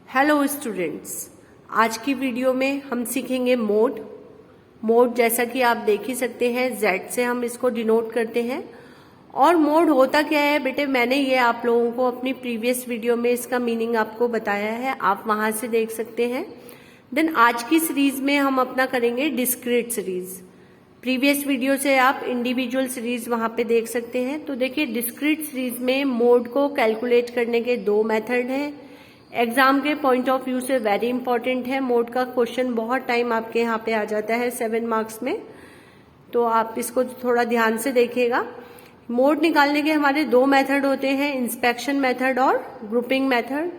Hello students, आज की video में हम सीखेंगे मोड जैसा कि आप देख ही सकते हैं Z से हम इसको डिनोट करते हैं। और मोड होता क्या है बेटे, मैंने ये आप लोगों को अपनी प्रीवियस वीडियो में इसका मीनिंग आपको बताया है, आप वहां से देख सकते हैं। देन आज की सीरीज में हम अपना करेंगे डिस्क्रीट सीरीज। प्रीवियस वीडियो से आप इंडिविजुअल सीरीज वहां पे देख सकते हैं। तो देखिए, डिस्क्रीट सीरीज में मोड को कैलकुलेट करने के दो मेथड हैं। एग्जाम के पॉइंट ऑफ व्यू से वेरी इंपॉर्टेंट है। मोड का क्वेश्चन बहुत टाइम आपके यहाँ पे आ जाता है 7 मार्क्स में, तो आप इसको थोड़ा ध्यान से देखिएगा। मोड निकालने के हमारे दो मेथड होते हैं, इंस्पेक्शन मेथड और ग्रुपिंग मेथड।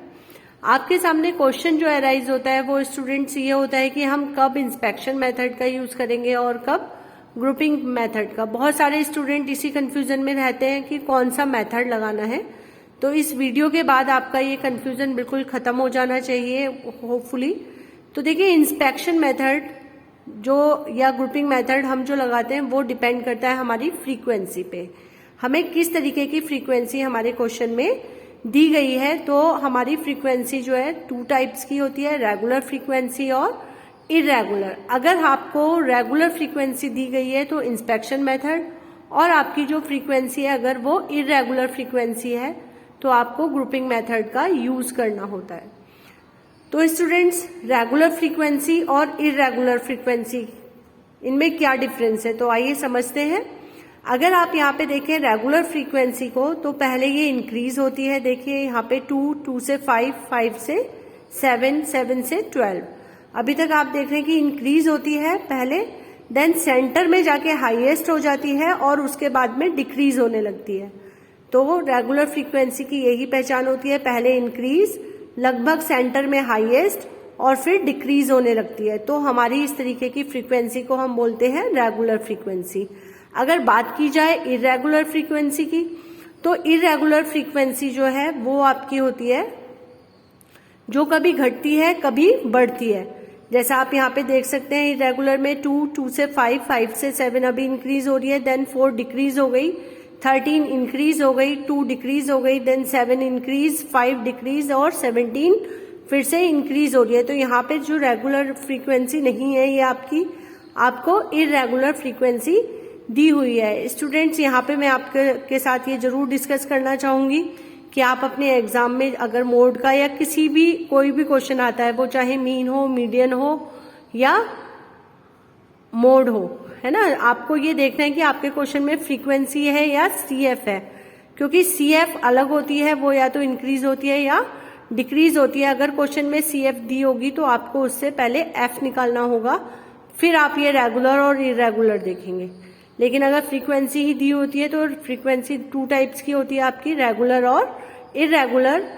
आपके सामने क्वेश्चन जो अराइज होता है वो स्टूडेंट्स ये होता है कि हम कब इंस्पेक्शन मेथड का यूज करेंगे और कब ग्रुपिंग मेथड का। बहुत सारे स्टूडेंट इसी कंफ्यूजन में रहते हैं कि कौन सा मेथड लगाना है। तो इस वीडियो के बाद आपका ये कंफ्यूजन बिल्कुल खत्म हो जाना चाहिए होपफुली। तो देखिए, इंस्पेक्शन मेथड जो या ग्रुपिंग मेथड हम जो लगाते हैं वो डिपेंड करता है हमारी फ्रीक्वेंसी पे, हमें किस तरीके की फ्रीक्वेंसी हमारे क्वेश्चन में दी गई है। तो हमारी फ्रीक्वेंसी जो है 2 टाइप्स की होती है, रेगुलर फ्रीक्वेंसी और इरेगुलर। अगर आपको रेगुलर फ्रीक्वेंसी दी गई है तो इंस्पेक्शन मेथड, और आपकी जो फ्रीक्वेंसी है अगर वो इरेगुलर फ्रीक्वेंसी है तो आपको ग्रुपिंग मेथड का यूज करना होता है। तो स्टूडेंट्स, रेगुलर फ्रीक्वेंसी और इरेगुलर फ्रीक्वेंसी इनमें क्या डिफरेंस है, तो आइए समझते हैं। अगर आप यहाँ पे देखें रेगुलर फ्रीक्वेंसी को, तो पहले ये इंक्रीज होती है। देखिए यहाँ पे 2 से 5, 5 से 7, 7 से 12। अभी तक आप देख रहे हैं कि इंक्रीज होती है पहले, देन सेंटर में जाके हाईएस्ट हो जाती है और उसके बाद में डिक्रीज होने लगती है। तो रेगुलर फ्रीक्वेंसी की यही पहचान होती है, पहले इंक्रीज, लगभग सेंटर में हाईएस्ट और फिर डिक्रीज होने लगती है। तो हमारी इस तरीके की फ्रीक्वेंसी को हम बोलते हैं रेगुलर फ्रीक्वेंसी। अगर बात की जाए इरेगुलर फ्रीक्वेंसी की, तो इरेगुलर फ्रीक्वेंसी जो है वो आपकी होती है जो कभी घटती है कभी बढ़ती है। जैसा आप यहाँ पे देख सकते हैं, इरेगुलर में 2 से 5, 5 से 7 अभी इंक्रीज हो रही है, देन 4 डिक्रीज हो गई, 13 इंक्रीज हो गई, 2 डिक्रीज हो गई, देन 7 इंक्रीज, 5 डिक्रीज और 17 फिर से इंक्रीज हो रही है। तो यहाँ पे जो रेगुलर फ्रीक्वेंसी नहीं है, ये आपको इरेगुलर फ्रीक्वेंसी दी हुई है। स्टूडेंट्स, यहाँ पे मैं आपके साथ ये जरूर डिस्कस करना चाहूंगी कि आप अपने एग्जाम में अगर मोड का या किसी भी कोई भी क्वेश्चन आता है, वो चाहे मीन हो, मीडियन हो या मोड हो, है ना, आपको ये देखना है कि आपके क्वेश्चन में फ्रीक्वेंसी है या सीएफ है। क्योंकि सीएफ अलग होती है, वो या तो इंक्रीज होती है या डिक्रीज होती है। अगर क्वेश्चन में सीएफ दी होगी तो आपको उससे पहले एफ निकालना होगा, फिर आप ये रेगुलर और इरेगुलर देखेंगे। लेकिन अगर फ्रीक्वेंसी ही दी होती है तो फ्रीक्वेंसी 2 टाइप्स की होती है आपकी, रेगुलर और इरेगुलर।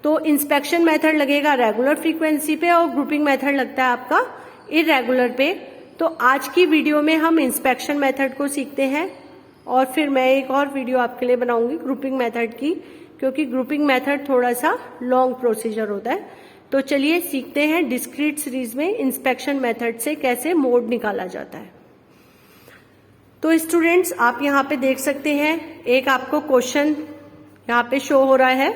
तो इंस्पेक्शन मेथड लगेगा रेगुलर फ्रीक्वेंसी पे और ग्रुपिंग मेथड लगता है आपका इरेगुलर पे। तो आज की वीडियो में हम इंस्पेक्शन मेथड को सीखते हैं और फिर मैं एक और वीडियो आपके लिए बनाऊंगी ग्रुपिंग मेथड की, क्योंकि ग्रुपिंग मेथड थोड़ा सा लॉन्ग प्रोसीजर होता है। तो चलिए सीखते हैं डिस्क्रीट सीरीज में इंस्पेक्शन मेथड से कैसे मोड निकाला जाता है। तो स्टूडेंट्स, आप यहाँ पे देख सकते हैं एक आपको क्वेश्चन यहाँ पे शो हो रहा है,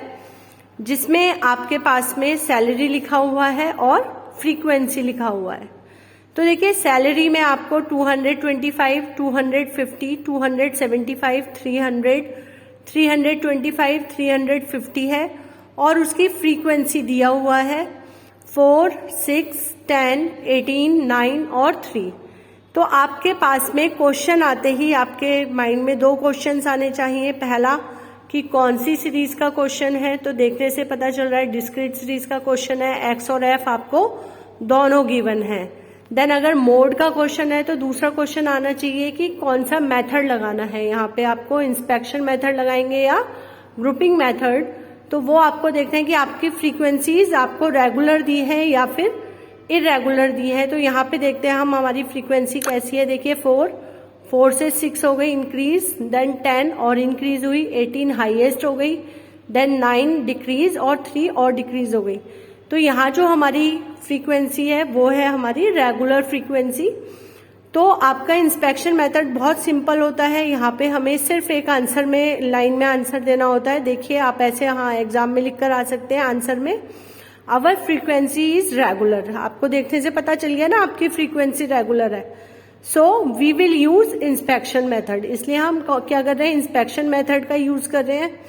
जिसमें आपके पास में सैलरी लिखा हुआ है और फ्रीक्वेंसी लिखा हुआ है। तो देखिए, सैलरी में आपको 225, 250, 275, 300, 325, 350 है और उसकी फ्रीक्वेंसी दिया हुआ है 4, 6, 10, 18, 9 और 3। तो आपके पास में क्वेश्चन आते ही आपके माइंड में 2 क्वेश्चंस आने चाहिए। पहला कि कौन सी सीरीज का क्वेश्चन है, तो देखने से पता चल रहा है डिस्क्रीट सीरीज का क्वेश्चन है, एक्स और एफ आपको दोनों गिवन है। देन अगर मोड का क्वेश्चन है तो दूसरा क्वेश्चन आना चाहिए कि कौन सा मेथड लगाना है। यहाँ पे आपको इंस्पेक्शन मेथड लगाएंगे या ग्रुपिंग मेथड, तो वो आपको देखना है कि आपकी फ्रीक्वेंसीज आपको रेगुलर दी है या फिर इरेगुलर दी है। तो यहाँ पे देखते हैं हम हमारी फ्रीक्वेंसी कैसी है। देखिए, 4 से 6 हो गई इंक्रीज, देन 10 और इंक्रीज हुई, 18 हाईएस्ट हो गई, देन 9 डिक्रीज और 3 और डिक्रीज हो गई। तो यहाँ जो हमारी फ्रीक्वेंसी है वो है हमारी रेगुलर फ्रीक्वेंसी। तो आपका इंस्पेक्शन मेथड बहुत सिंपल होता है। यहाँ पे हमें सिर्फ एक आंसर में, लाइन में आंसर देना होता है। देखिए, आप ऐसे एग्जाम में लिख कर आ सकते हैं आंसर में। Our frequency is regular. आपको देखने से पता चल गया ना आपकी फ्रीक्वेंसी रेगुलर है। So we will use inspection method, इसलिए हम क्या कर रहे हैं, इंस्पेक्शन मेथड का यूज कर रहे हैं।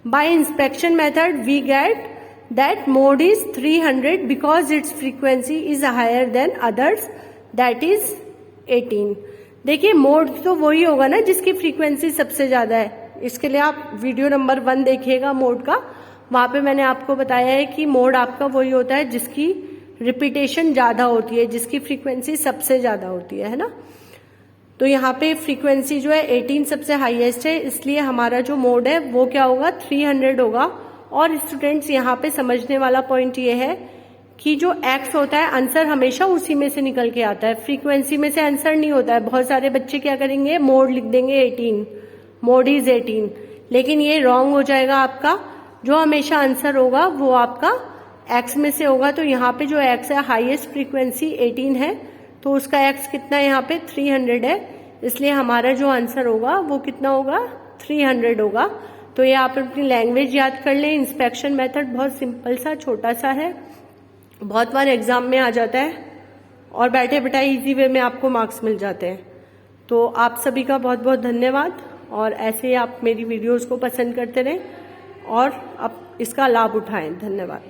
By inspection method we get that mode is 300 because its frequency is higher than others, that is 18। देखिए मोड तो वही होगा ना जिसकी फ्रीक्वेंसी सबसे ज्यादा है। इसके लिए आप वीडियो नंबर 1 देखिएगा मोड का, वहां पे मैंने आपको बताया है कि मोड आपका वही होता है जिसकी रिपीटेशन ज्यादा होती है, जिसकी फ्रीक्वेंसी सबसे ज्यादा होती है ना। तो यहाँ पे फ्रीक्वेंसी जो है 18 सबसे हाईएस्ट है, इसलिए हमारा जो मोड है वो क्या होगा, 300 होगा। और स्टूडेंट्स यहाँ पे समझने वाला पॉइंट ये है कि जो एक्स होता है आंसर हमेशा उसी में से निकल के आता है, फ्रीक्वेंसी में से आंसर नहीं होता है। बहुत सारे बच्चे क्या करेंगे, मोड लिख देंगे 18, मोड इज 18, लेकिन ये रॉन्ग हो जाएगा आपका। जो हमेशा आंसर होगा वो आपका एक्स में से होगा। तो यहाँ पे जो एक्स है हाईएस्ट फ्रीक्वेंसी 18 है, तो उसका एक्स कितना है यहाँ पे 300 है, इसलिए हमारा जो आंसर होगा वो कितना होगा, 300 होगा। तो ये आप अपनी लैंग्वेज याद कर लें। इंस्पेक्शन मेथड बहुत सिंपल सा छोटा सा है, बहुत बार एग्जाम में आ जाता है और बैठे बैठाए इजी वे में आपको मार्क्स मिल जाते हैं। तो आप सभी का बहुत बहुत धन्यवाद, और ऐसे ही आप मेरी वीडियोस को पसंद करते रहें और आप इसका लाभ उठाएं। धन्यवाद।